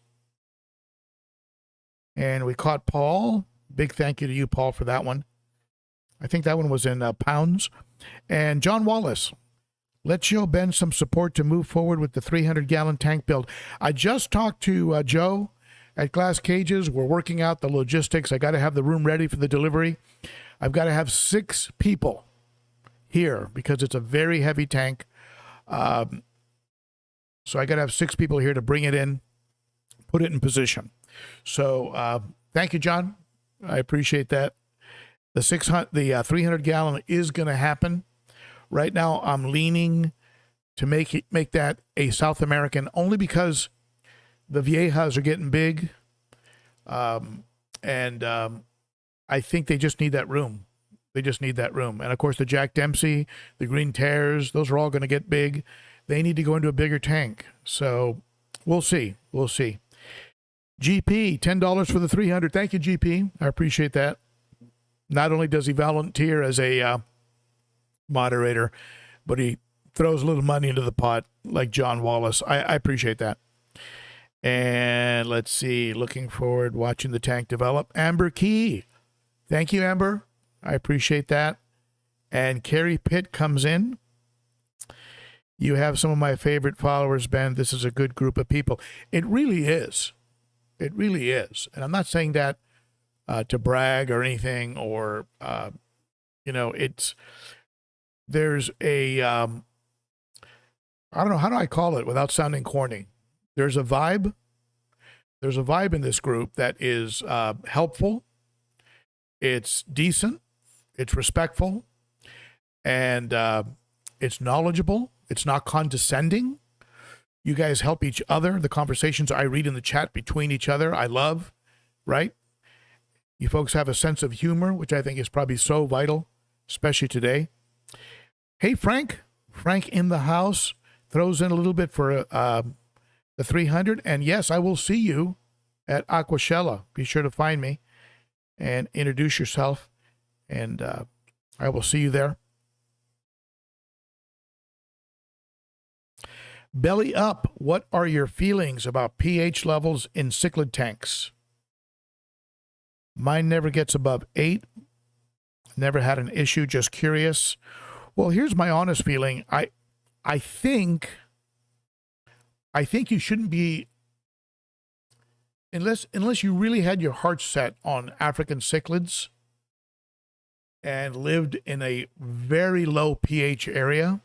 And we caught Paul. Big thank you to you, Paul, for that one. I think that one was in pounds. And John Wallace. Let's show Ben some support to move forward with the 300-gallon tank build. I just talked to Joe at Glass Cages. We're working out the logistics. I got to have the room ready for the delivery. I've got to have 6 people here because it's a very heavy tank. So I got to have 6 people here to bring it in, put it in position. So thank you, John. I appreciate that. The 300-gallon is going to happen. Right now, I'm leaning to make that a South American only because the Viejas are getting big, and I think they just need that room. They just need that room. And, of course, the Jack Dempsey, the Green Tears, those are all going to get big. They need to go into a bigger tank. So we'll see. We'll see. GP, $10 for the 300. Thank you, GP. I appreciate that. Not only does he volunteer as a moderator, but he throws a little money into the pot like John Wallace. I appreciate that. And let's see, looking forward, watching the tank develop. Amber Key. Thank you, Amber. I appreciate that. And Carrie Pitt comes in. You have some of my favorite followers, Ben. This is a good group of people. It really is. It really is. And I'm not saying that to brag or anything, or, there's a, I don't know, how do I call it without sounding corny? There's a vibe. There's a vibe in this group that is helpful. It's decent. It's respectful. And it's knowledgeable. It's not condescending. You guys help each other. The conversations I read in the chat between each other, I love, right? You folks have a sense of humor, which I think is probably so vital, especially today. Hey, Frank. Frank in the house throws in a little bit for the 300. And yes, I will see you at Aquashella. Be sure to find me and introduce yourself. And I will see you there. Belly Up, what are your feelings about pH levels in cichlid tanks? Mine never gets above 8. Never had an issue, just curious. Well, here's my honest feeling. I think you shouldn't be unless you really had your heart set on African cichlids and lived in a very low pH area,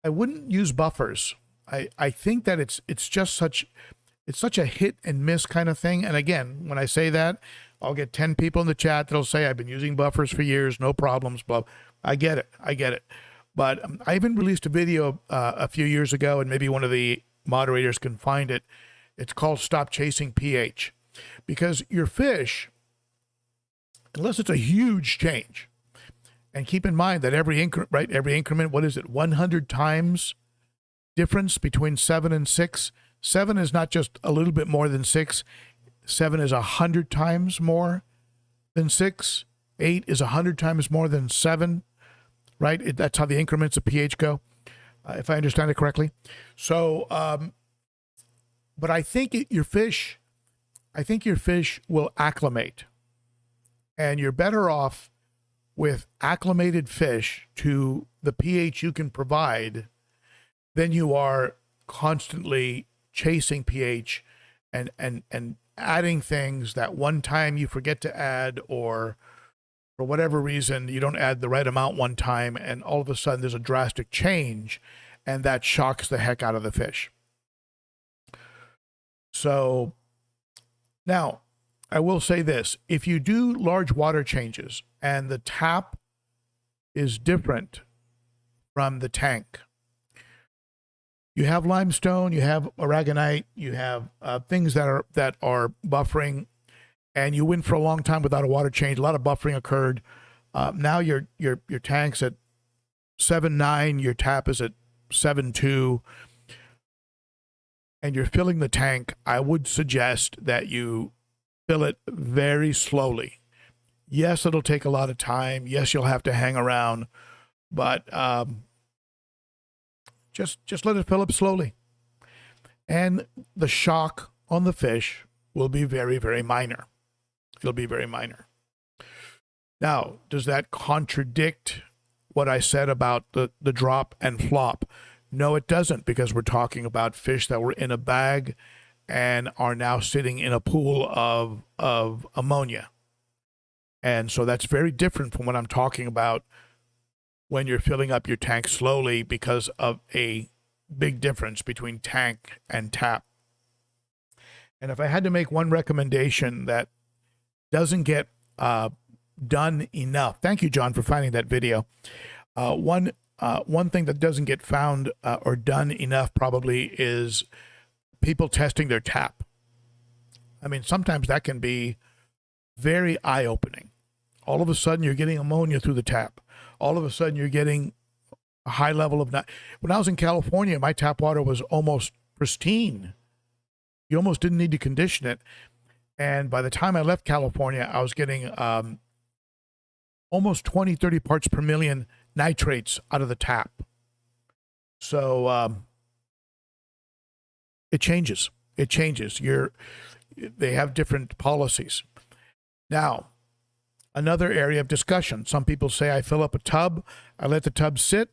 I wouldn't use buffers. I think that it's such a hit and miss kind of thing. And again, when I say that, I'll get 10 people in the chat that'll say I've been using buffers for years, no problems, blah. I get it. But I even released a video a few years ago, and maybe one of the moderators can find it. It's called Stop Chasing pH. Because your fish, unless it's a huge change, and keep in mind that every increment, what is it, 100 times difference between 7 and 6? 7 is not just a little bit more than 6. 7 is 100 times more than 6. 8 is 100 times more than 7, right? That's how the increments of pH go, if I understand it correctly. So, but I think your fish will acclimate, and you're better off with acclimated fish to the pH you can provide than you are constantly chasing pH and adding things that one time you forget to add, or for whatever reason you don't add the right amount one time, and all of a sudden there's a drastic change, and that shocks the heck out of the fish. So now I will say this: if you do large water changes and the tap is different from the tank, you have limestone, you have aragonite, you have things that are buffering, and you went for a long time without a water change. A lot of buffering occurred. Now your tank's at 7.9, your tap is at 7.2, and you're filling the tank. I would suggest that you fill it very slowly. Yes, it'll take a lot of time. Yes, you'll have to hang around, but just let it fill up slowly. And the shock on the fish will be very, very minor. It'll be very minor. Now, does that contradict what I said about the drop and flop? No, it doesn't, because we're talking about fish that were in a bag and are now sitting in a pool of ammonia. And so that's very different from what I'm talking about when you're filling up your tank slowly, because of a big difference between tank and tap. And if I had to make one recommendation that doesn't get done enough, thank you, John, for finding that video. One thing that doesn't get found or done enough probably is people testing their tap. I mean, sometimes that can be very eye-opening. All of a sudden, you're getting ammonia through the tap. All of a sudden, you're getting a high level of... When I was in California, my tap water was almost pristine. You almost didn't need to condition it. And by the time I left California, I was getting almost 20, 30 parts per million nitrates out of the tap. So it changes. It changes. They have different policies. Now, another area of discussion. Some people say I fill up a tub, I let the tub sit,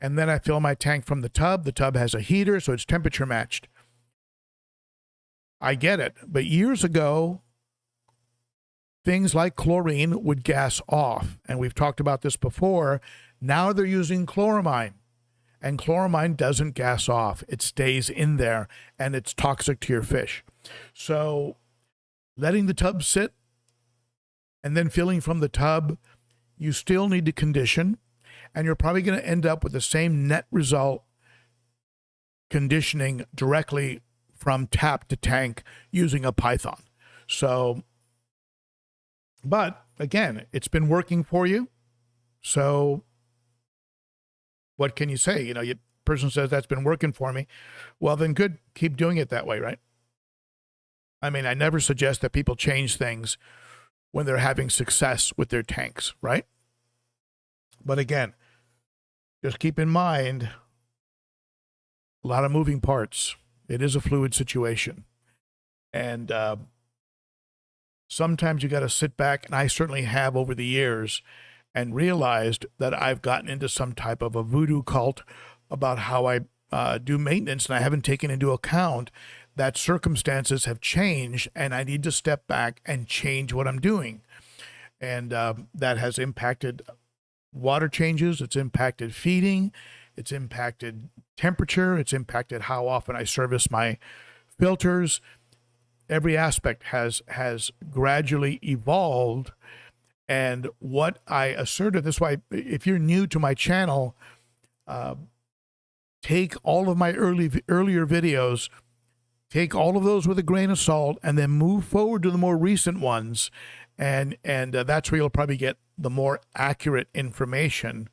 and then I fill my tank from the tub. The tub has a heater, so it's temperature matched. I get it. But years ago, things like chlorine would gas off. And we've talked about this before. Now they're using chloramine. And chloramine doesn't gas off. It stays in there, and it's toxic to your fish. So letting the tub sit and then filling from the tub, you still need to condition, and you're probably going to end up with the same net result conditioning directly from tap to tank using a Python. So, but again, it's been working for you. So what can you say? You know, person says that's been working for me. Well, then good, keep doing it that way, right? I mean, I never suggest that people change things when they're having success with their tanks, right? But again, just keep in mind, a lot of moving parts. It is a fluid situation. And sometimes you got to sit back, and I certainly have over the years, and realized that I've gotten into some type of a voodoo cult about how I do maintenance, and I haven't taken into account that circumstances have changed and I need to step back and change what I'm doing. And that has impacted water changes, it's impacted feeding, it's impacted temperature, it's impacted how often I service my filters. Every aspect has gradually evolved. And what I asserted, this is why if you're new to my channel, take all of my earlier videos, take all of those with a grain of salt, and then move forward to the more recent ones. And that's where you'll probably get the more accurate information.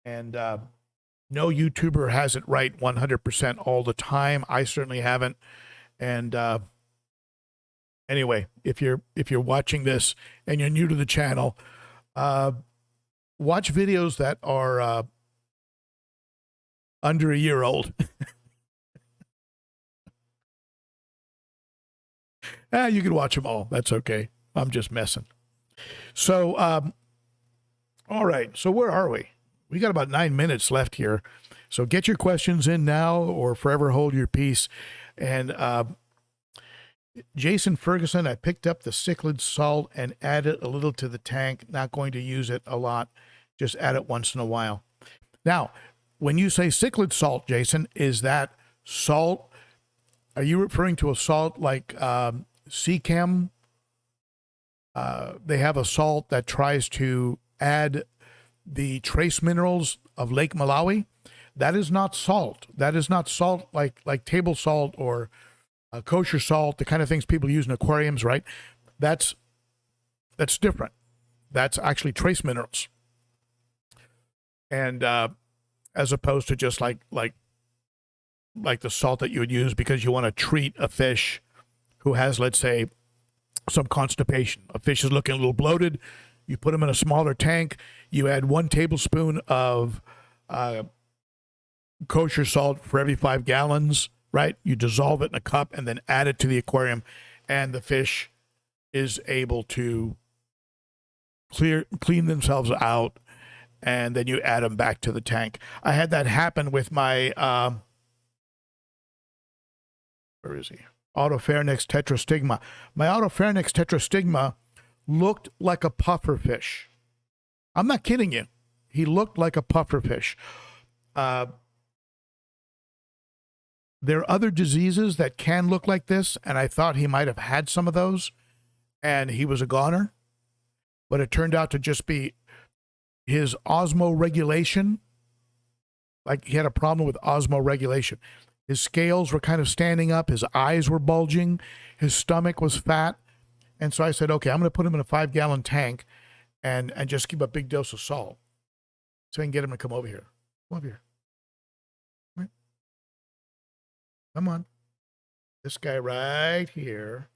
And no YouTuber has it right 100% all the time. I certainly haven't. And anyway, if you're watching this and you're new to the channel, watch videos that are under a year old. You can watch them all. That's okay. I'm just messing. So, all right. So where are we? We got about 9 minutes left here. So get your questions in now or forever hold your peace. And Jason Ferguson, I picked up the Cichlids salt and added a little to the tank. Not going to use it a lot. Just add it once in a while. Now, when you say cichlid salt, Jason, is that salt? Are you referring to a salt like Seachem? They have a salt that tries to add the trace minerals of Lake Malawi. That is not salt. That is not salt like table salt or kosher salt, the kind of things people use in aquariums, right? That's different. That's actually trace minerals. And as opposed to just like the salt that you would use because you want to treat a fish who has, let's say, some constipation. A fish is looking a little bloated. You put them in a smaller tank. You add 1 tablespoon of kosher salt for every 5 gallons, right? You dissolve it in a cup and then add it to the aquarium, and the fish is able to clean themselves out, and then you add them back to the tank. I had that happen with my, where is he? Autopharynx tetrastigma. My Autopharynx tetrastigma looked like a puffer fish. I'm not kidding you. He looked like a puffer fish. There are other diseases that can look like this, and I thought he might have had some of those, and he was a goner. But it turned out to just be his osmoregulation. Like he had a problem with osmoregulation. His scales were kind of standing up. His eyes were bulging. His stomach was fat. And so I said, okay, I'm going to put him in a 5-gallon tank and just keep a big dose of salt so I can get him to come over here. Come over here. Come on. This guy right here.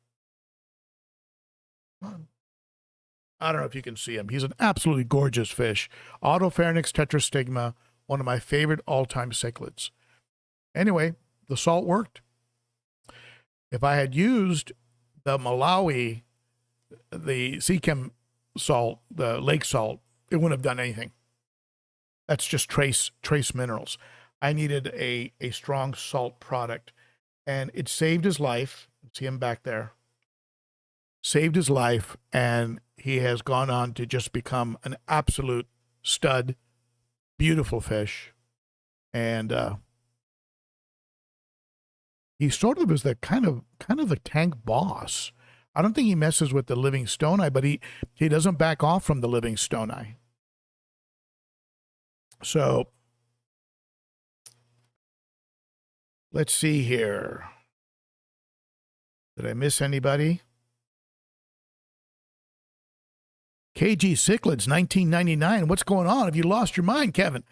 Come on. I don't know if you can see him. He's an absolutely gorgeous fish. Autopharynx tetrastigma, one of my favorite all-time cichlids. Anyway, the salt worked. If I had used the Malawi, the Seachem salt, the lake salt, it wouldn't have done anything. That's just trace minerals. I needed a strong salt product, and it saved his life. See him back there. Saved his life, and he has gone on to just become an absolute stud, beautiful fish. And he sort of is the kind of the tank boss. I don't think he messes with the living stone-eye, but he doesn't back off from the living stone-eye. So let's see here. Did I miss anybody? KG Cichlids, 1999. What's going on? Have you lost your mind, Kevin?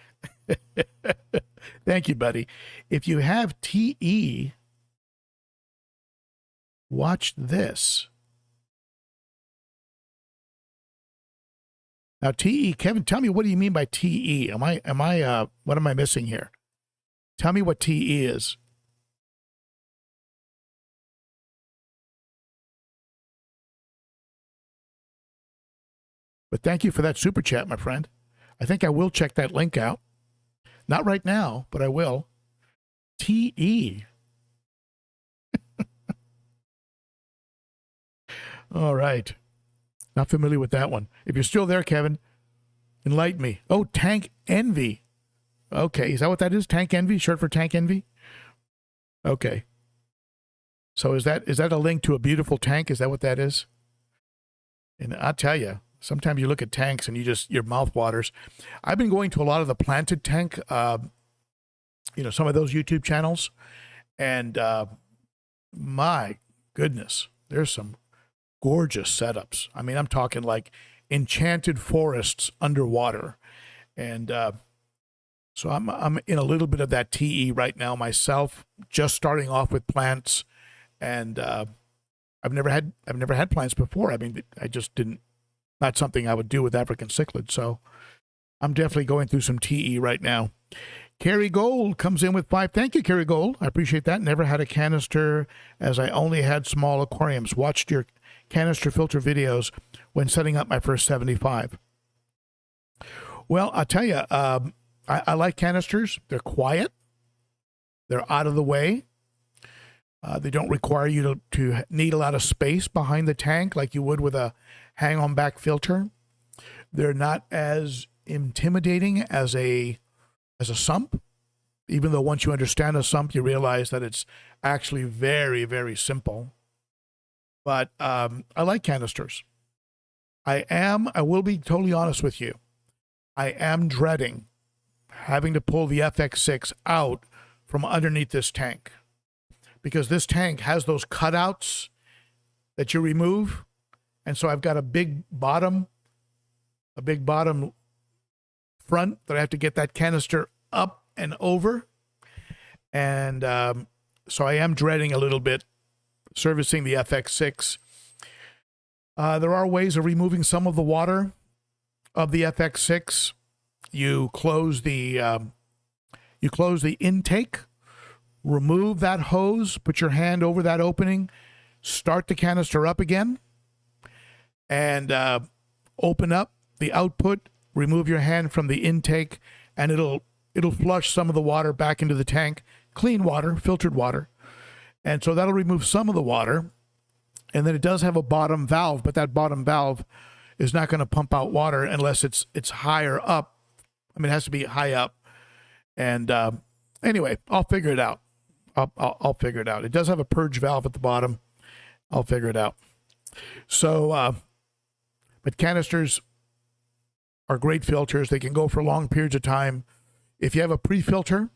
Thank you, buddy. If you have TE, watch this. Now, TE, Kevin, tell me, what do you mean by TE? What am I missing here? Tell me what TE is. But thank you for that super chat, my friend. I think I will check that link out. Not right now, but I will. TE. All right. Not familiar with that one. If you're still there, Kevin, enlighten me. Oh, Tank Envy. Okay. Is that what that is? Tank Envy? Short for Tank Envy? Okay. So is that a link to a beautiful tank? Is that what that is? And I'll tell you, sometimes you look at tanks and your mouth waters. I've been going to a lot of the planted tank, some of those YouTube channels. And my goodness, there's some gorgeous setups. I mean, I'm talking like enchanted forests underwater. And so I'm in a little bit of that TE right now myself, just starting off with plants. And I've never had plants before. I mean, not something I would do with African cichlids. So I'm definitely going through some TE right now. Carrie Gold comes in with 5. Thank you, Carrie Gold. I appreciate that. Never had a canister as I only had small aquariums. Watched your canister filter videos when setting up my first 75. Well, I'll tell you, I like canisters. They're quiet. They're out of the way. They don't require you to need a lot of space behind the tank like you would with a hang-on back filter. They're not as intimidating as a sump, even though once you understand a sump, you realize that it's actually very, very simple. But I like canisters. I will be totally honest with you. I am dreading having to pull the FX6 out from underneath this tank, because this tank has those cutouts that you remove. And so I've got a big bottom front that I have to get that canister up and over. And so I am dreading a little bit servicing the FX6. There are ways of removing some of the water of the FX6. You close the intake, remove that hose, put your hand over that opening, start the canister up again, and open up the output, remove your hand from the intake, and it'll flush some of the water back into the tank. Clean water, filtered water. And so that'll remove some of the water. And then it does have a bottom valve, but that bottom valve is not going to pump out water unless it's higher up. I mean, it has to be high up. And anyway, I'll figure it out. I'll figure it out. It does have a purge valve at the bottom. I'll figure it out. So, but canisters are great filters. They can go for long periods of time. If you have a pre-filter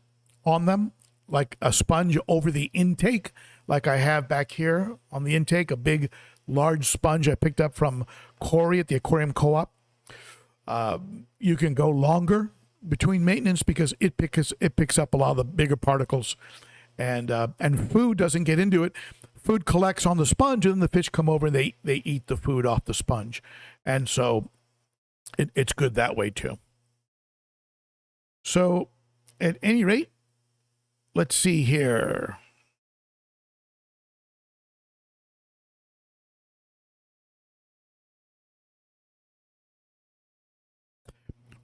on them, like a sponge over the intake, like I have back here on the intake, a big, large sponge I picked up from Corey at the Aquarium Co-op, you can go longer between maintenance because it picks up a lot of the bigger particles, and food doesn't get into it. Food collects on the sponge, and then the fish come over and they eat the food off the sponge, and so it's good that way too. So, at any rate, let's see here.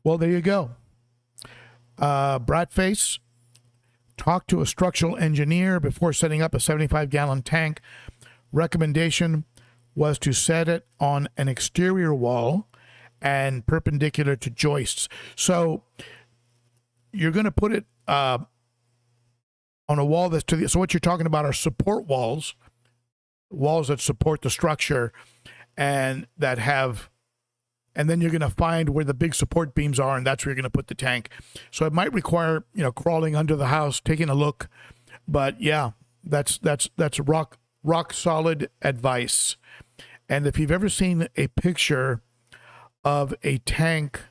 Well, there you go. Bratface, talk to a structural engineer before setting up a 75-gallon tank. Recommendation was to set it on an exterior wall and perpendicular to joists. So you're going to put it on a wall that's to the, so what you're talking about are support walls that support the structure and that have, and then you're going to find where the big support beams are, and that's where you're going to put the tank. So it might require, crawling under the house, taking a look, but yeah, that's rock solid advice. And if you've ever seen a picture of a tank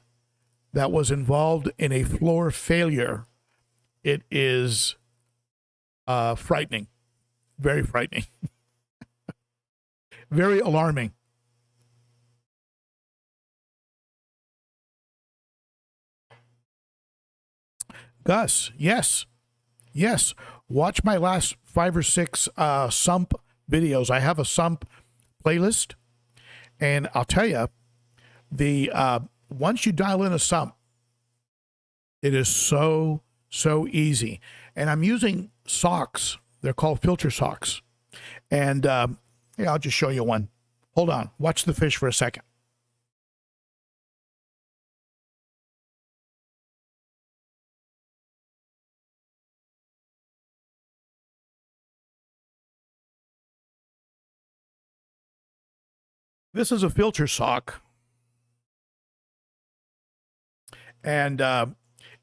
that was involved in a floor failure, it is frightening, very frightening, very alarming. Gus, yes. Watch my last 5 or 6 sump videos. I have a sump playlist, and I'll tell you, once you dial in a sump, it is so easy. And I'm using socks. They're called filter socks. And I'll just show you one. Hold on. Watch the fish for a second. This is a filter sock, and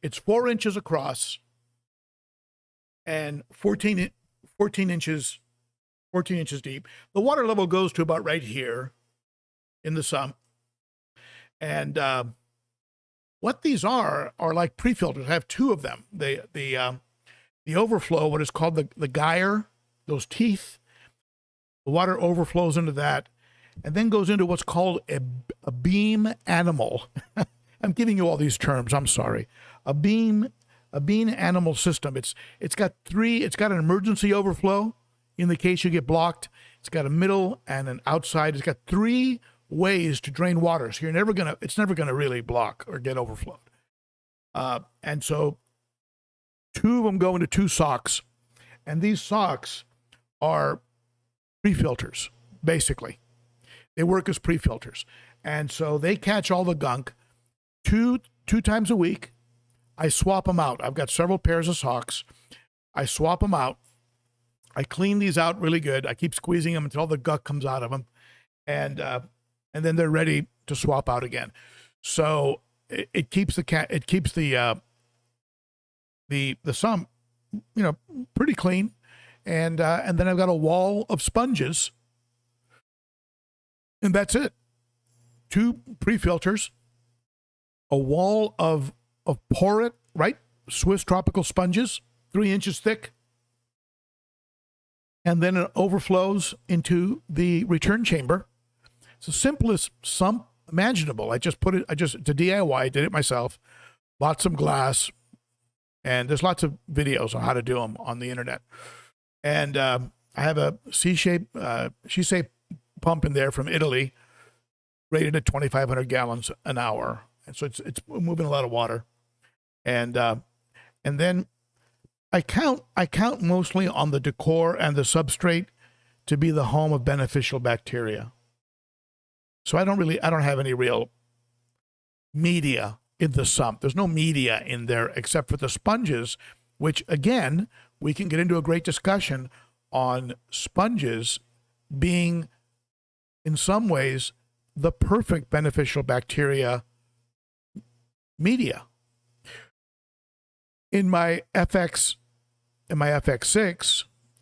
it's 4 inches across and 14 inches deep. The water level goes to about right here in the sump. And what these are like pre-filters. I have 2 of them. The overflow, what is called the gyre, those teeth, the water overflows into that, and then goes into what's called a beam animal. I'm giving you all these terms. I'm sorry. A beam animal system. It's got an emergency overflow in the case you get blocked. It's got a middle and an outside. It's got 3 ways to drain water. So it's never gonna really block or get overflowed. And so 2 of them go into 2 socks, and these socks are pre-filters, basically. They work as pre-filters. And so they catch all the gunk. Two times a week, I swap them out. I've got several pairs of socks. I swap them out. I clean these out really good. I keep squeezing them until all the gunk comes out of them. And then they're ready to swap out again. So it keeps the sump, pretty clean. And then I've got a wall of sponges. And that's it. 2 pre-filters, a wall of porate, right? Swiss tropical sponges, 3 inches thick. And then it overflows into the return chamber. It's the simplest sump imaginable. it's a DIY, I did it myself, bought some glass, and there's lots of videos on how to do them on the internet. And I have a C-shape pump in there from Italy, rated at 2,500 gallons an hour. And so it's moving a lot of water. And then I count mostly on the decor and the substrate to be the home of beneficial bacteria. So I don't have any real media in the sump. There's no media in there except for the sponges, which again, we can get into a great discussion on sponges being in some ways the perfect beneficial bacteria media. In my FX6,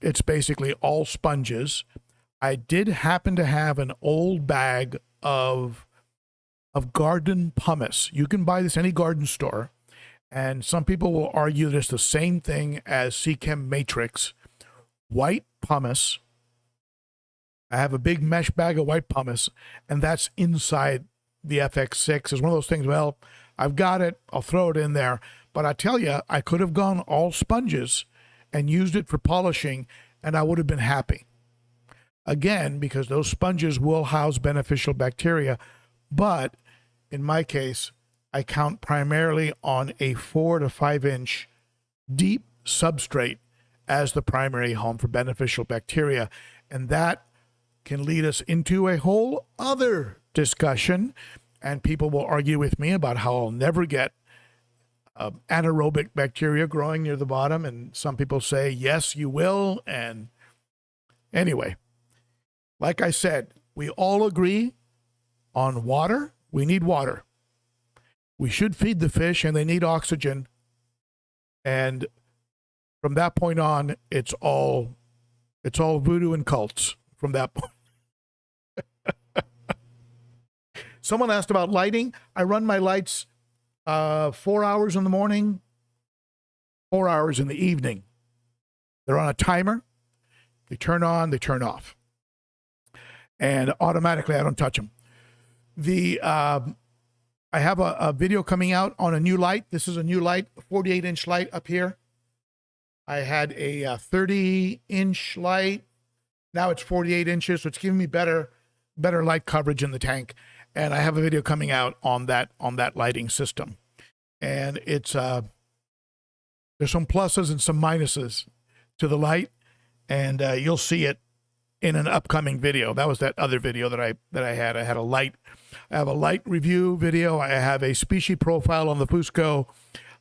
it's basically all sponges. I did happen to have an old bag of garden pumice. You can buy this any garden store, and some people will argue that it's the same thing as Seachem Matrix. White pumice. I have a big mesh bag of white pumice, and that's inside the FX6. It's one of those things, well, I've got it, I'll throw it in there. But I tell you, I could have gone all sponges and used it for polishing, and I would have been happy. Again, because those sponges will house beneficial bacteria. But in my case, I count primarily on a 4 to 5 inch deep substrate as the primary home for beneficial bacteria. And that can lead us into a whole other discussion. And people will argue with me about how I'll never get anaerobic bacteria growing near the bottom. And some people say, yes, you will. And anyway, like I said, we all agree on water. We need water. We should feed the fish, and they need oxygen. And from that point on, it's all voodoo and cults from that point. Someone asked about lighting. I run my lights 4 hours in the morning, 4 hours in the evening. They're on a timer. They turn on, they turn off. And automatically, I don't touch them. I have a video coming out on a new light. This is a new light, a 48-inch light up here. I had a 30-inch light. Now it's 48 inches, so it's giving me better light coverage in the tank. And I have a video coming out on that lighting system. And it's there's some pluses and some minuses to the light, and you'll see it in an upcoming video. That was that other video that I had. I have a light review video. I have a species profile on the Fusco.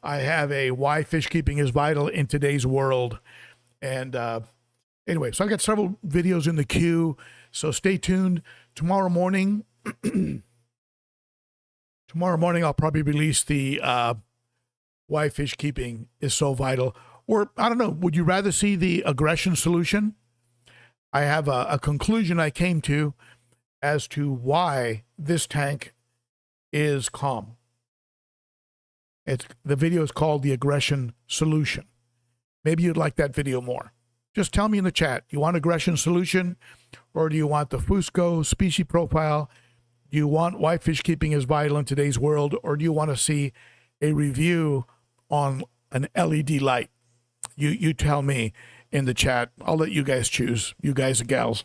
I have a why fish keeping is vital in today's world. And anyway, so I've got several videos in the queue. So stay tuned. Tomorrow morning, I'll probably release the why fish keeping is so vital. Or I don't know, would you rather see the aggression solution? I have a conclusion I came to as to why this tank is calm. The video is called The Aggression Solution. Maybe you'd like that video more. Just tell me in the chat, you want aggression solution, or do you want the Fusco species profile? Do you want why fish keeping is vital in today's world, or do you want to see a review on an LED light? You tell me in the chat. I'll let you guys choose, you guys and gals.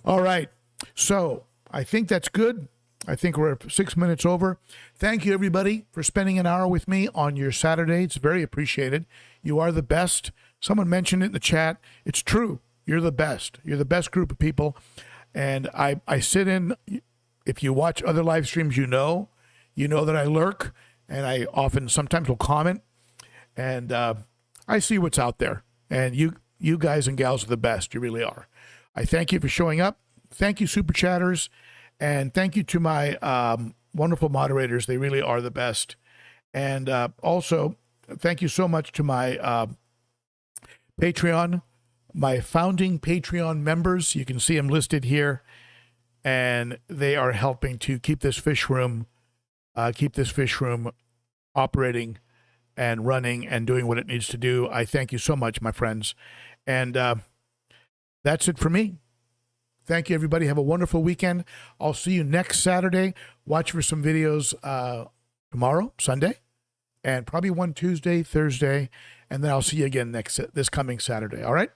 All right. So I think that's good. I think we're 6 minutes over. Thank you, everybody, for spending an hour with me on your Saturday. It's very appreciated. You are the best. Someone mentioned it in the chat. It's true. You're the best. You're the best group of people. And I sit in, if you watch other live streams, you know that I lurk, and I sometimes will comment, and I see what's out there. And you guys and gals are the best. You really are. I thank you for showing up. Thank you, Super Chatters. And thank you to my wonderful moderators. They really are the best. And also, thank you so much to my Patreon, my founding Patreon members. You can see them listed here. And they are helping to keep this fish room operating and running and doing what it needs to do. I thank you so much, my friends. And that's it for me. Thank you, everybody. Have a wonderful weekend. I'll see you next Saturday. Watch for some videos tomorrow, Sunday, and probably one Tuesday, Thursday, and then I'll see you again this coming Saturday. All right?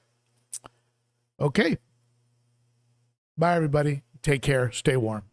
Okay. Bye, everybody. Take care. Stay warm.